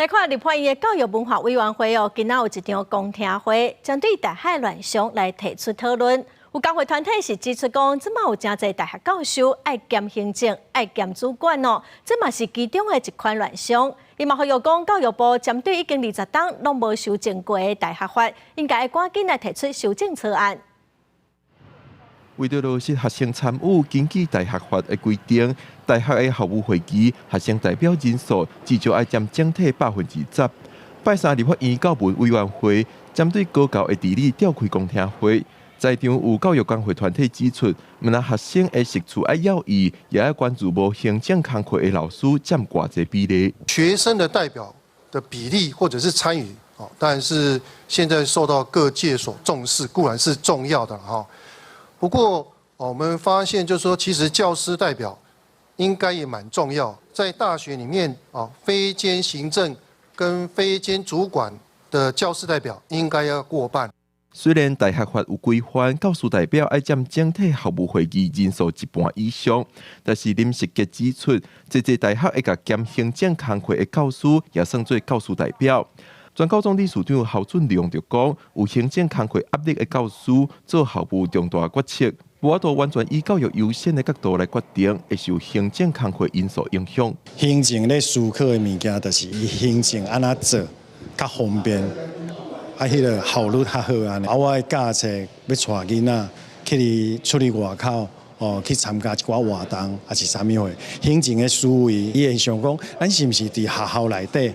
来看立法院的教育文化委员会今仔有一场公听会，针对大学乱象来提出讨论。有教会团体是指出讲，即马有真侪大学教授爱兼行政、爱兼主管这嘛是其中的一款乱象。伊嘛呼吁讲，教育部针对已经20档拢无修正过的大学法，应该赶紧来提出修正草案。为着落实学生参与根据大学法的规定，大学的校务会议学生代表人数至少要占整体10%。拜三立法院教文委员会针对高教的治理召开公听会，在场有教育工会团体指出，毋但学生的识趣要要义，也要关注无行政工课的老师占偌济比例。学生的代表的比例或者是参与，当然是现在受到各界所重视，固然是重要的哈。不过，我们发现就是说，其实教师代表应该也蛮重要。在大学里面，非兼行政跟非兼主管的教师代表应该要过半。虽然大学法有规范，教师代表要占整体校务会议人数一半以上，但是林实杰指出，这大学会甲兼行政工课的教师也算做教师代表。全高中理事长侯俊良就讲，有行政工课压力的教师做校务重大决策，无法度完全以教育优先的角度来决定，会受行政工课因素影响。行政咧思考的物件，就是以行政安怎做较方便，迄个效率较好安尼。我的教册要带囡仔去出去外口。去参加一寡活动，还是啥物货？行政的思维，伊会想讲，咱是毋是伫学校内底？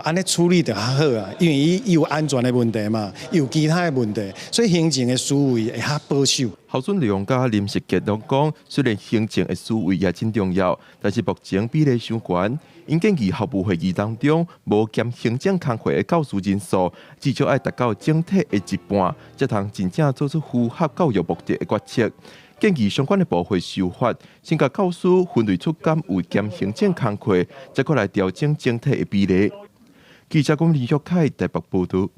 安尼处理就较好啊，因为伊有安全的问题嘛，有其他的问题，所以行政的思维会较保守。侯俊良甲林实杰都讲，虽然行政的思维也真重要，但是目前比例伤悬。因建议校务会议当中，无兼行政工课的教师人数，至少要达到整体的一半，才通真正做出符合教育目的的决策。建议相关的部会修法，先甲教师分类出敢有兼行政工课，再过来调整整体的比例。记者龚李玉凯台北报道。